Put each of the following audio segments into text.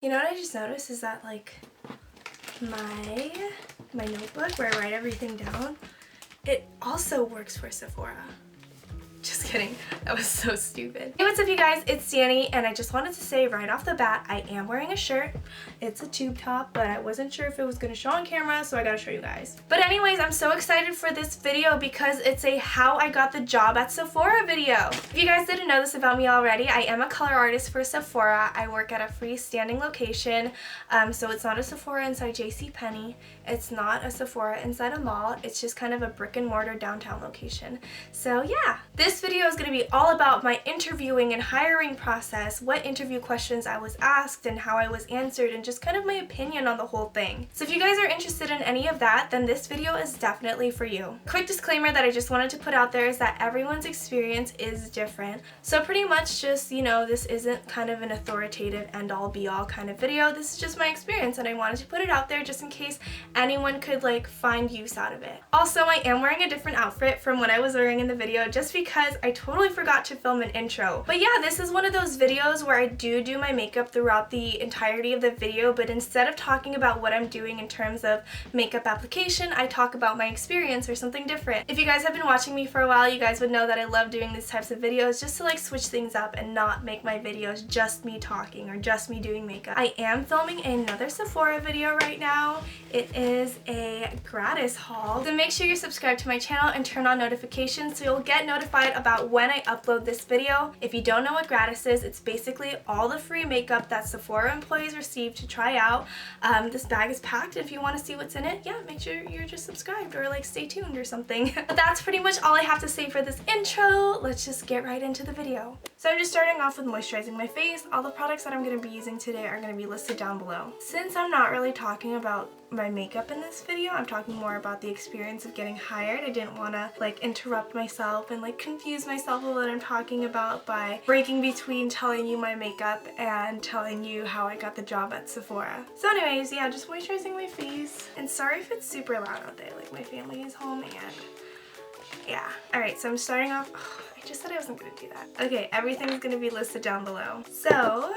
You know what I just noticed is that like my notebook where I write everything down, it also works for Sephora. Just kidding. That was so stupid. Hey, what's up you guys? It's Danny and I just wanted to say right off the bat, I am wearing a shirt. It's a tube top, but I wasn't sure if it was going to show on camera, so I gotta show you guys. But anyways, I'm so excited for this video because it's a how I got the job at Sephora video. If you guys didn't know this about me already, I am a color artist for Sephora. I work at a freestanding location, so it's not a Sephora inside JCPenney. It's not a Sephora inside a mall. It's just kind of a brick and mortar downtown location. So yeah, this video is going to be all about my interviewing and hiring process, what interview questions I was asked and how I was answered, and just kind of my opinion on the whole thing. So if you guys are interested in any of that, then this video is definitely for you. Quick disclaimer that I just wanted to put out there is that everyone's experience is different. So pretty much just, you know, this isn't kind of an authoritative end-all be-all kind of video. This is just my experience and I wanted to put it out there just in case anyone could like find use out of it. Also, I am wearing a different outfit from what I was wearing in the video just because I totally forgot to film an intro. But yeah, this is one of those videos where I do my makeup throughout the entirety of the video, but instead of talking about what I'm doing in terms of makeup application, I talk about my experience or something different. If you guys have been watching me for a while, you guys would know that I love doing these types of videos just to like switch things up and not make my videos just me talking or just me doing makeup. I am filming another Sephora video right now. It is a gratis haul. So make sure you're subscribed to my channel and turn on notifications so you'll get notified about when I upload this video. If you don't know what gratis is, it's basically all the free makeup that Sephora employees receive to try out. This bag is packed. If you want to see what's in it, yeah, make sure you're just subscribed or like stay tuned or something. But that's pretty much all I have to say for this intro. Let's just get right into the video. So I'm just starting off with moisturizing my face. All the products that I'm going to be using today are going to be listed down below. Since I'm not really talking about my makeup in this video, I'm talking more about the experience of getting hired. I didn't want to like interrupt myself and like confuse myself with what I'm talking about by breaking between telling you my makeup and telling you how I got the job at Sephora. So anyways, yeah, just moisturizing my face. And sorry if it's super loud out there, like my family is home and yeah. Alright, so I'm starting off, I just said I wasn't going to do that. Okay, everything's going to be listed down below. So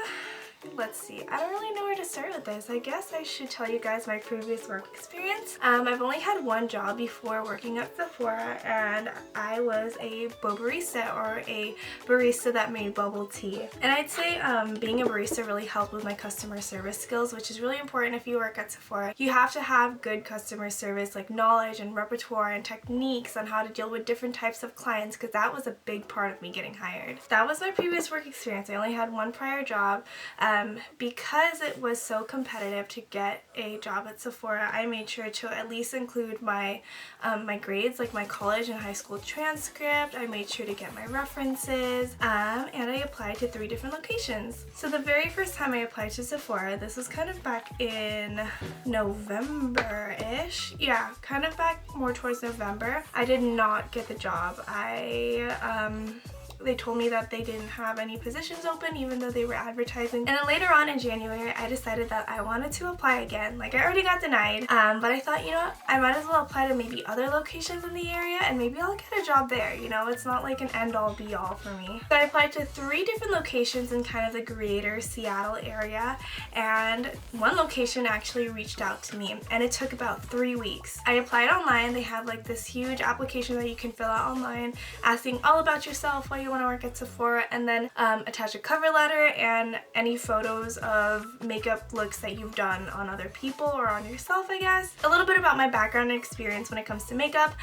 let's see. I don't really know where to start with this. I guess I should tell you guys my previous work experience. I've only had one job before working at Sephora, and I was a Boba barista, or a barista that made bubble tea. And I'd say being a barista really helped with my customer service skills, which is really important if you work at Sephora. You have to have good customer service, like knowledge and repertoire and techniques on how to deal with different types of clients, because that was a big part of me getting hired. That was my previous work experience. I only had one prior job. Because it was so competitive to get a job at Sephora, I made sure to at least include my my grades, like my college and high school transcript. I made sure to get my references, and I applied to 3 different locations. So the very first time I applied to Sephora, this was kind of back in November-ish. Yeah, kind of back more towards November. I did not get the job. They told me that they didn't have any positions open even though they were advertising. And then later on in January, I decided that I wanted to apply again. Like, I already got denied, but I thought, you know what, I might as well apply to maybe other locations in the area and maybe I'll get a job there. You know, it's not like an end-all be-all for me. So I applied to 3 different locations in kind of the greater Seattle area, and one location actually reached out to me, and it took about 3 weeks. I applied online. They have like this huge application that you can fill out online asking all about yourself, why you want to work at Sephora, and then attach a cover letter and any photos of makeup looks that you've done on other people or on yourself, I guess. A little bit about my background and experience when it comes to makeup.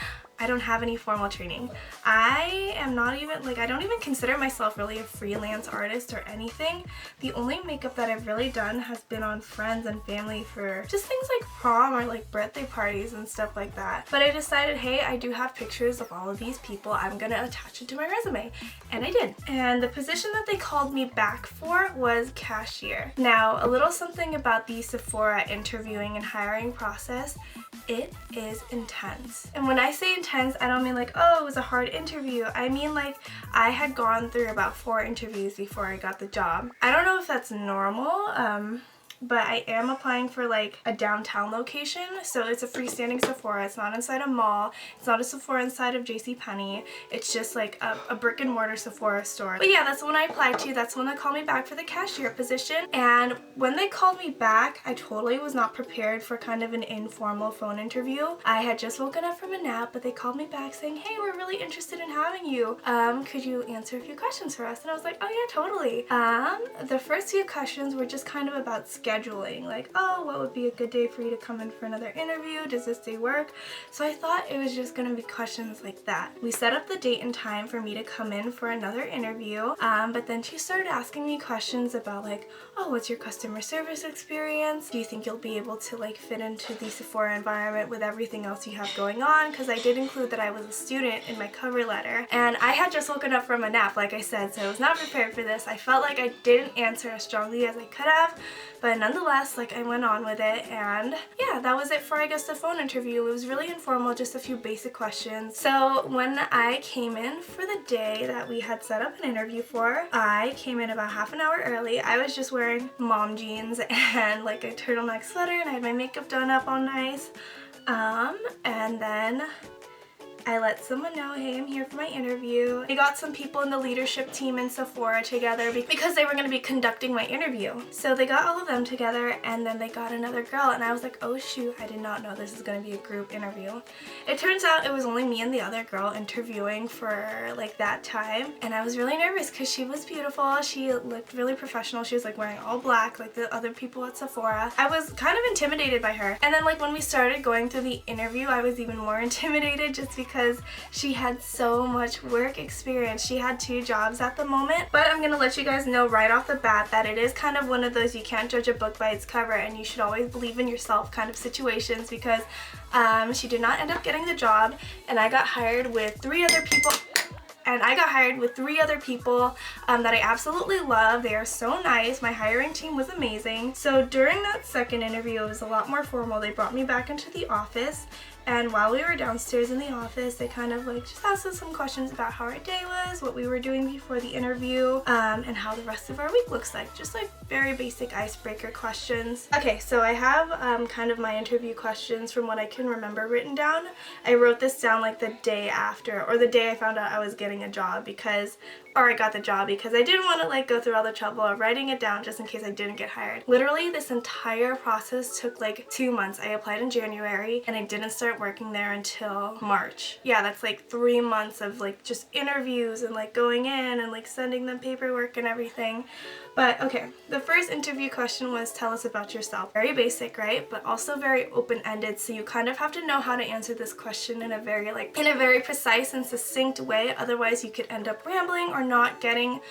I don't have any formal training. I am not even, like, I don't even consider myself really a freelance artist or anything. The only makeup that I've really done has been on friends and family for just things like prom or like birthday parties and stuff like that. But I decided, hey, I do have pictures of all of these people. I'm gonna attach it to my resume. And I did. And the position that they called me back for was cashier. Now, a little something about the Sephora interviewing and hiring process. It is intense. And when I say intense, I don't mean like, oh, it was a hard interview. I mean like I had gone through about 4 interviews before I got the job. I don't know if that's normal. but I am applying for like a downtown location. So it's a freestanding Sephora. It's not inside a mall. It's not a Sephora inside of JCPenney. It's just like a brick and mortar Sephora store. But yeah, that's the one I applied to. That's the one that called me back for the cashier position. And when they called me back, I totally was not prepared for kind of an informal phone interview. I had just woken up from a nap, but they called me back saying, hey, we're really interested in having you. Could you answer a few questions for us? And I was like, oh yeah, totally. The first few questions were just kind of about scheduling. Like, oh, what would be a good day for you to come in for another interview? Does this day work? So I thought it was just gonna be questions like that. We set up the date and time for me to come in for another interview, but then she started asking me questions about like, oh, what's your customer service experience? Do you think you'll be able to like fit into the Sephora environment with everything else you have going on? Because I did include that I was a student in my cover letter, and I had just woken up from a nap, like I said, so I was not prepared for this. I felt like I didn't answer as strongly as I could have, but nonetheless, like, I went on with it, and yeah, that was it for, I guess, the phone interview. It was really informal, just a few basic questions. So when I came in for the day that we had set up an interview for, I came in about half an hour early. I was just wearing mom jeans and like a turtleneck sweater, and I had my makeup done up all nice. And then I let someone know, hey, I'm here for my interview. I got some people in the leadership team in Sephora together because they were going to be conducting my interview. So they got all of them together, and then they got another girl, and I was like, oh shoot, I did not know this is going to be a group interview. It turns out it was only me and the other girl interviewing for like that time, and I was really nervous because she was beautiful. She looked really professional. She was like wearing all black like the other people at Sephora. I was kind of intimidated by her. And then like when we started going through the interview, I was even more intimidated just because she had so much work experience. She had 2 jobs at the moment. But I'm gonna let you guys know right off the bat that it is kind of one of those you can't judge a book by its cover, and you should always believe in yourself kind of situations, because she did not end up getting the job, and I got hired with 3 other people. And I got hired with 3 other people that I absolutely love. They are so nice. My hiring team was amazing. So during that second interview, it was a lot more formal. They brought me back into the office, and while we were downstairs in the office, they kind of like just asked us some questions about how our day was, what we were doing before the interview, and how the rest of our week looks like. Just like very basic icebreaker questions. Okay, so I have kind of my interview questions from what I can remember written down. I wrote this down like the day after, or the day I found out I was getting a job, I got the job, because I didn't want to like go through all the trouble of writing it down just in case I didn't get hired. Literally, this entire process took like 2 months. I applied in January, and I didn't start working there until March. Yeah, that's like 3 months of like just interviews and like going in and like sending them paperwork and everything. But okay, the first interview question was, tell us about yourself. Very basic, right? But also very open-ended, so you kind of have to know how to answer this question in a very precise and succinct way. Otherwise, you could end up rambling or not getting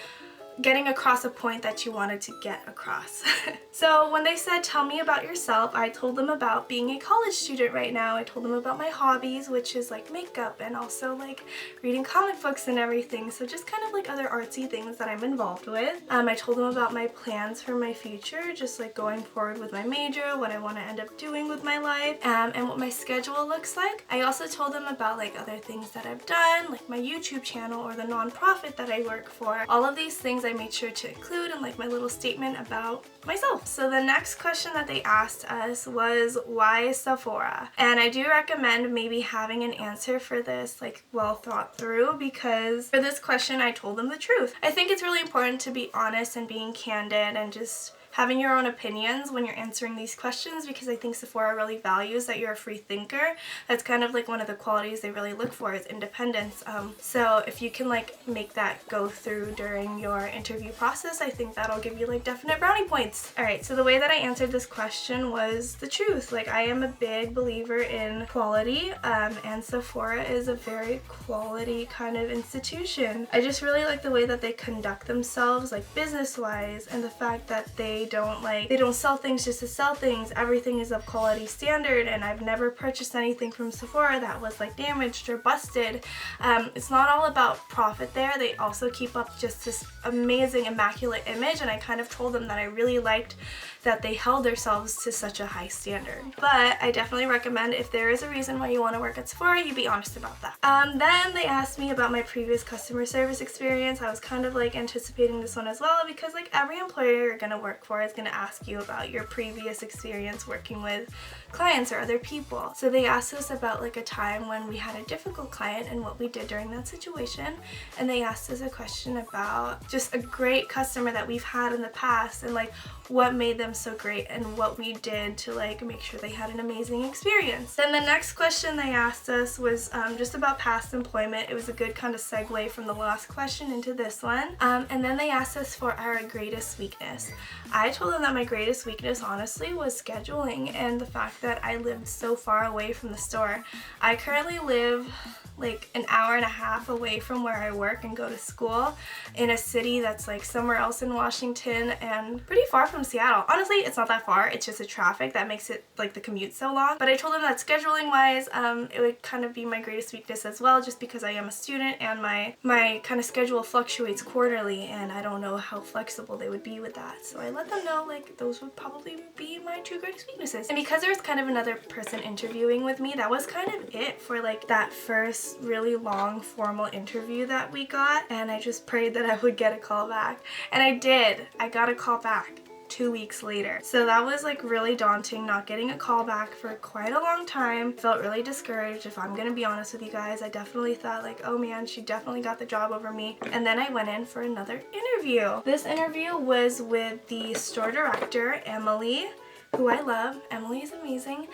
across a point that you wanted to get across. So when they said, tell me about yourself, I told them about being a college student right now. I told them about my hobbies, which is like makeup and also like reading comic books and everything. So just kind of like other artsy things that I'm involved with. I told them about my plans for my future, just like going forward with my major, what I want to end up doing with my life, and what my schedule looks like. I also told them about like other things that I've done, like my YouTube channel or the nonprofit that I work for. All of these things I made sure to include in like my little statement about myself. So the next question that they asked us was, why Sephora? And I do recommend maybe having an answer for this like well thought through, because for this question I told them the truth. I think it's really important to be honest and being candid and just having your own opinions when you're answering these questions, because I think Sephora really values that you're a free thinker. That's kind of like one of the qualities they really look for, is independence. So if you can like make that go through during your interview process, I think that'll give you like definite brownie points. Alright, so the way that I answered this question was the truth. Like, I am a big believer in quality, and Sephora is a very quality kind of institution. I just really like the way that they conduct themselves, like business-wise, and the fact that they don't sell things just to sell things. Everything is of quality standard, and I've never purchased anything from Sephora that was like damaged or busted. It's not all about profit there. They also keep up just this amazing, immaculate image, and I kind of told them that I really liked that they held themselves to such a high standard. But I definitely recommend, if there is a reason why you want to work at Sephora, you be honest about that. Then they asked me about my previous customer service experience. I was kind of like anticipating this one as well, because like every employer you're gonna work for is gonna ask you about your previous experience working with clients or other people. So they asked us about like a time when we had a difficult client and what we did during that situation, and they asked us a question about just a great customer that we've had in the past and like what made them so great and what we did to like make sure they had an amazing experience. Then the next question they asked us was just about past employment. It was a good kind of segue from the last question into this one. And then they asked us for our greatest weakness. I told them that my greatest weakness honestly was scheduling and the fact that I lived so far away from the store. I currently live like an hour and a half away from where I work and go to school in a city that's like somewhere else in Washington and pretty far from Seattle. Honestly, it's not that far. It's just the traffic that makes it like the commute so long. But I told them that scheduling wise, it would kind of be my greatest weakness as well, just because I am a student and my kind of schedule fluctuates quarterly and I don't know how flexible they would be with that. So I let them know like those would probably be my two greatest weaknesses. And because there was kind of another person interviewing with me, that was kind of it for like that first really long formal interview that we got, and I just prayed that I would get a call back, and I did. I got a call back 2 weeks later. So that was like really daunting, not getting a call back for quite a long time. Felt really discouraged, if I'm gonna be honest with you guys. I definitely thought like, oh man, she definitely got the job over me. And then I went in for another interview. This interview was with the store director, Emily, who I love. Emily is amazing.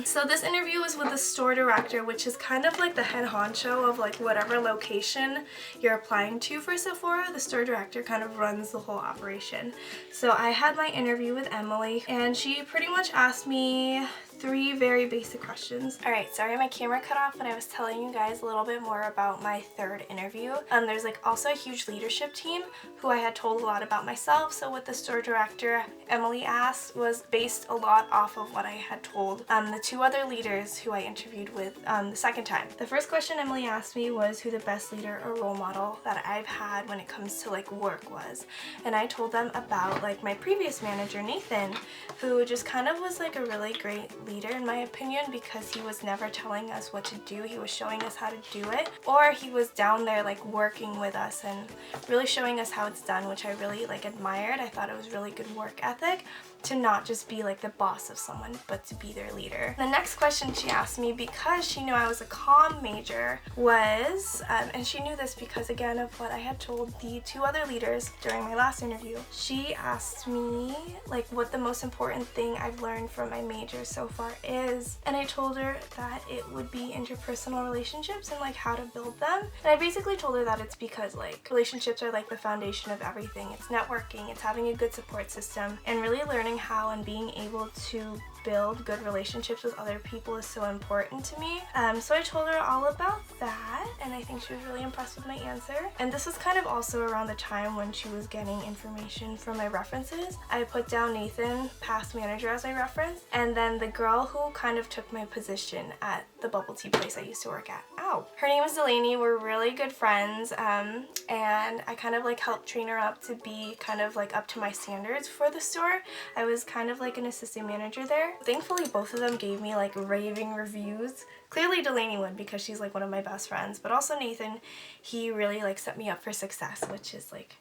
So this interview was with the store director, which is kind of like the head honcho of like whatever location you're applying to for Sephora. The store director kind of runs the whole operation. So I had my interview with Emily and she pretty much asked me 3 very basic questions. Alright, sorry my camera cut off when I was telling you guys a little bit more about my third interview. There's like also a huge leadership team who I had told a lot about myself, so what the store director Emily asked was based a lot off of what I had told the 2 other leaders who I interviewed with the second time. The first question Emily asked me was who the best leader or role model that I've had when it comes to like work was, and I told them about like my previous manager Nathan, who just kind of was like a really great leader in my opinion, because he was never telling us what to do. He was showing us how to do it, or he was down there like working with us and really showing us how it's done, which I really like admired. I thought it was really good work ethic to not just be like the boss of someone, but to be their leader. The next question she asked me, because she knew I was a comm major, was, and she knew this because again of what I had told the 2 other leaders during my last interview, she asked me like what the most important thing I've learned from my major so far is, and I told her that it would be interpersonal relationships and like how to build them. And I basically told her that it's because like relationships are like the foundation of everything. It's networking, it's having a good support system, and really learning how and being able to build good relationships with other people is so important to me. So I told her all about that, and I think she was really impressed with my answer. And this was kind of also around the time when she was getting information from my references. I put down Nathan, past manager, as my reference, and then the girl who kind of took my position at the bubble tea place I used to work at. Ow! Her name is Delaney. We're really good friends, and I kind of like helped train her up to be kind of like up to my standards for the store. I was kind of like an assistant manager there. Thankfully, both of them gave me like raving reviews. Clearly Delaney would, because she's like one of my best friends, but also Nathan, he really like set me up for success, which is like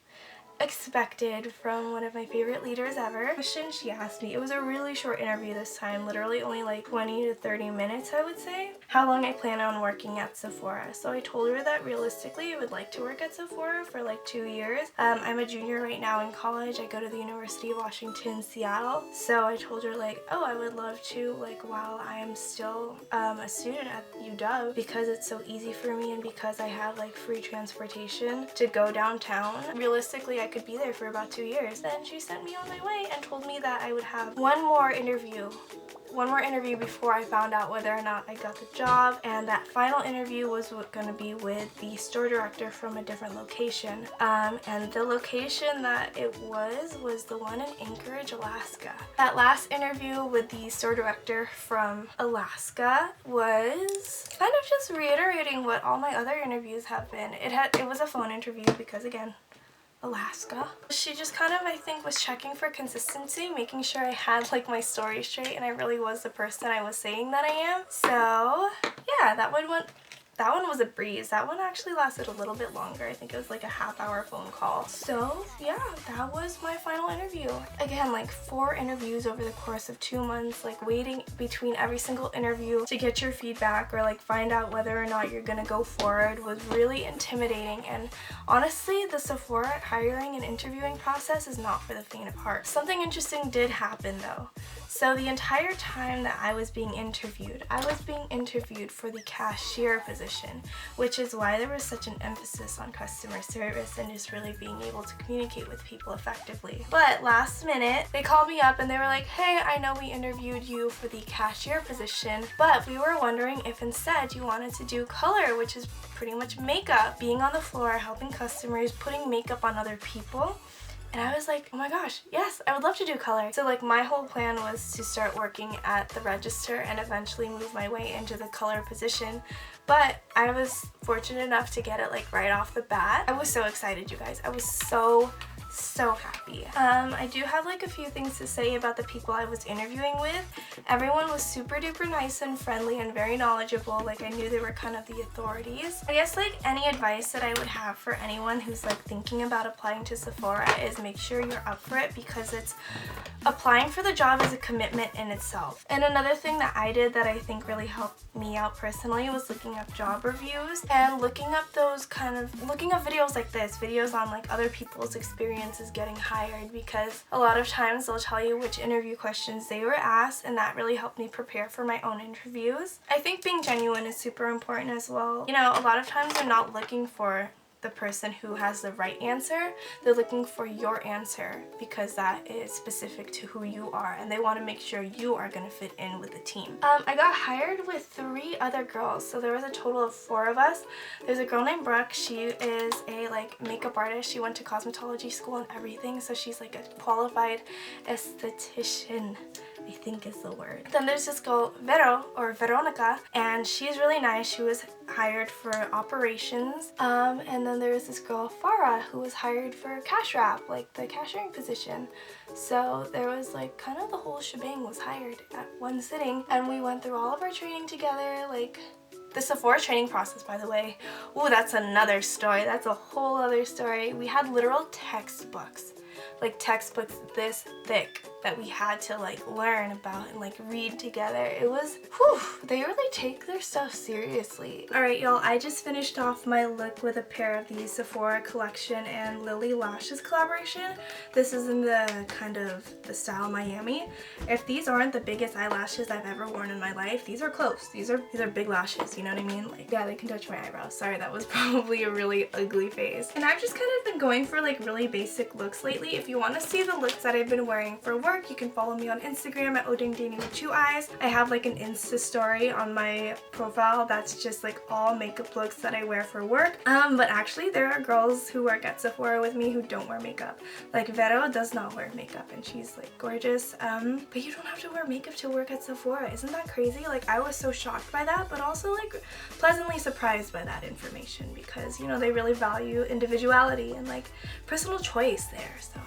expected from one of my favorite leaders ever. Question she asked me, it was a really short interview this time, literally only like 20 to 30 minutes I would say, how long I plan on working at Sephora. So I told her that realistically I would like to work at Sephora for like 2 years. I'm a junior right now in college. I go to the University of Washington, Seattle. So I told her like, oh, I would love to like while I am still a student at UW, because it's so easy for me and because I have like free transportation to go downtown. Realistically, I could be there for about 2 years. Then she sent me on my way and told me that I would have one more interview before I found out whether or not I got the job, and that final interview was going to be with the store director from a different location, and the location that it was the one in Anchorage, Alaska. That last interview with the store director from Alaska was kind of just reiterating what all my other interviews have been. It was a phone interview because again, Alaska. She just kind of, I think, was checking for consistency, making sure I had like my story straight and I really was the person I was saying that I am. So yeah, that one was a breeze. That one actually lasted a little bit longer. I think it was like a half-hour phone call. So yeah, that was my final interview. Again, like 4 interviews over the course of 2 months, like waiting between every single interview to get your feedback or like find out whether or not you're gonna go forward was really intimidating. And honestly, the Sephora hiring and interviewing process is not for the faint of heart. Something interesting did happen though. So the entire time that I was being interviewed for the cashier position, which is why there was such an emphasis on customer service and just really being able to communicate with people effectively. But last minute, they called me up and they were like, hey, I know we interviewed you for the cashier position, but we were wondering if instead you wanted to do color, which is pretty much makeup, being on the floor, helping customers, putting makeup on other people. And I was like, oh my gosh, yes, I would love to do color. So like my whole plan was to start working at the register and eventually move my way into the color position. But I was fortunate enough to get it like right off the bat. I was so excited, you guys. I was so happy. I do have like a few things to say about the people I was interviewing with. Everyone was super duper nice and friendly and very knowledgeable. Like I knew they were kind of the authorities. I guess like any advice that I would have for anyone who's like thinking about applying to Sephora is make sure you're up for it, because it's applying for the job is a commitment in itself. And another thing that I did that I think really helped me out personally was looking up job reviews and looking up videos like this, videos on like other people's experiences getting hired, because a lot of times they'll tell you which interview questions they were asked, and that really helped me prepare for my own interviews. I think being genuine is super important as well. You know, a lot of times they're not looking for the person who has the right answer. They're looking for your answer because that is specific to who you are, and they want to make sure you are going to fit in with the team. I got hired with 3 other girls, so there was a total of 4 of us. There's a girl named Brooke. She is a like makeup artist. She went to cosmetology school and everything, so she's like a qualified esthetician, I think is the word. Then there's this girl, Veronica, and she's really nice. She was hired for operations. And then there was this girl, Farah, who was hired for cash wrap, like the cashiering position. So there was like kind of the whole shebang was hired at one sitting, and we went through all of our training together. Like the Sephora training process, by the way, ooh, that's another story. That's a whole other story. We had literal textbooks, like textbooks this thick, that we had to like learn about and like read together. It was, whew, they really take their stuff seriously. Alright y'all, I just finished off my look with a pair of the Sephora collection and Lily Lashes collaboration. This is in the kind of the style Miami. If these aren't the biggest eyelashes I've ever worn in my life, these are close. These are big lashes, you know what I mean? Like, yeah, they can touch my eyebrows. Sorry, that was probably a really ugly face. And I've just kind of been going for like really basic looks lately. If you want to see the looks that I've been wearing for work, you can follow me on Instagram at ohdangdanii with 2 eyes. I have like an Insta story on my profile that's just like all makeup looks that I wear for work. But actually there are girls who work at Sephora with me who don't wear makeup. Like Vero does not wear makeup and she's like gorgeous. But you don't have to wear makeup to work at Sephora. Isn't that crazy? Like I was so shocked by that, but also like pleasantly surprised by that information, because you know they really value individuality and like personal choice there. So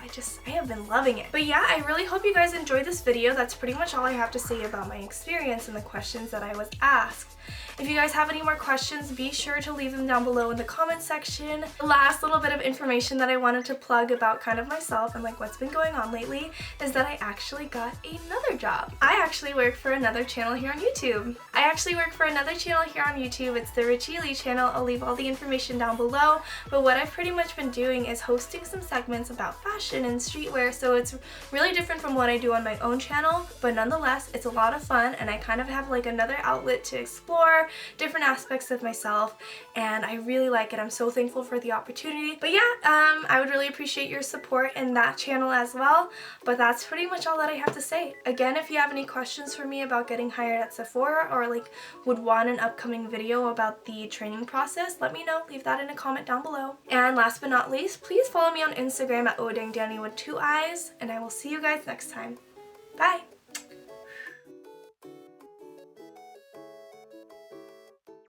I have been loving it. But yeah, I really hope you guys enjoyed this video. That's pretty much all I have to say about my experience and the questions that I was asked. If you guys have any more questions, be sure to leave them down below in the comment section. The last little bit of information that I wanted to plug about kind of myself and like what's been going on lately is that I actually got another job. I actually work for another channel here on YouTube. It's the Richie Lee channel. I'll leave all the information down below. But what I've pretty much been doing is hosting some segments about fashion and streetwear, so it's really different from what I do on my own channel, but nonetheless, it's a lot of fun, and I kind of have like another outlet to explore different aspects of myself, and I really like it. I'm so thankful for the opportunity. But yeah, I would really appreciate your support in that channel as well. But that's pretty much all that I have to say. Again, if you have any questions for me about getting hired at Sephora, or like would want an upcoming video about the training process, let me know. Leave that in a comment down below. And last but not least, please follow me on Instagram at ohdangdanii with 2 eyes, and I will see you guys next time.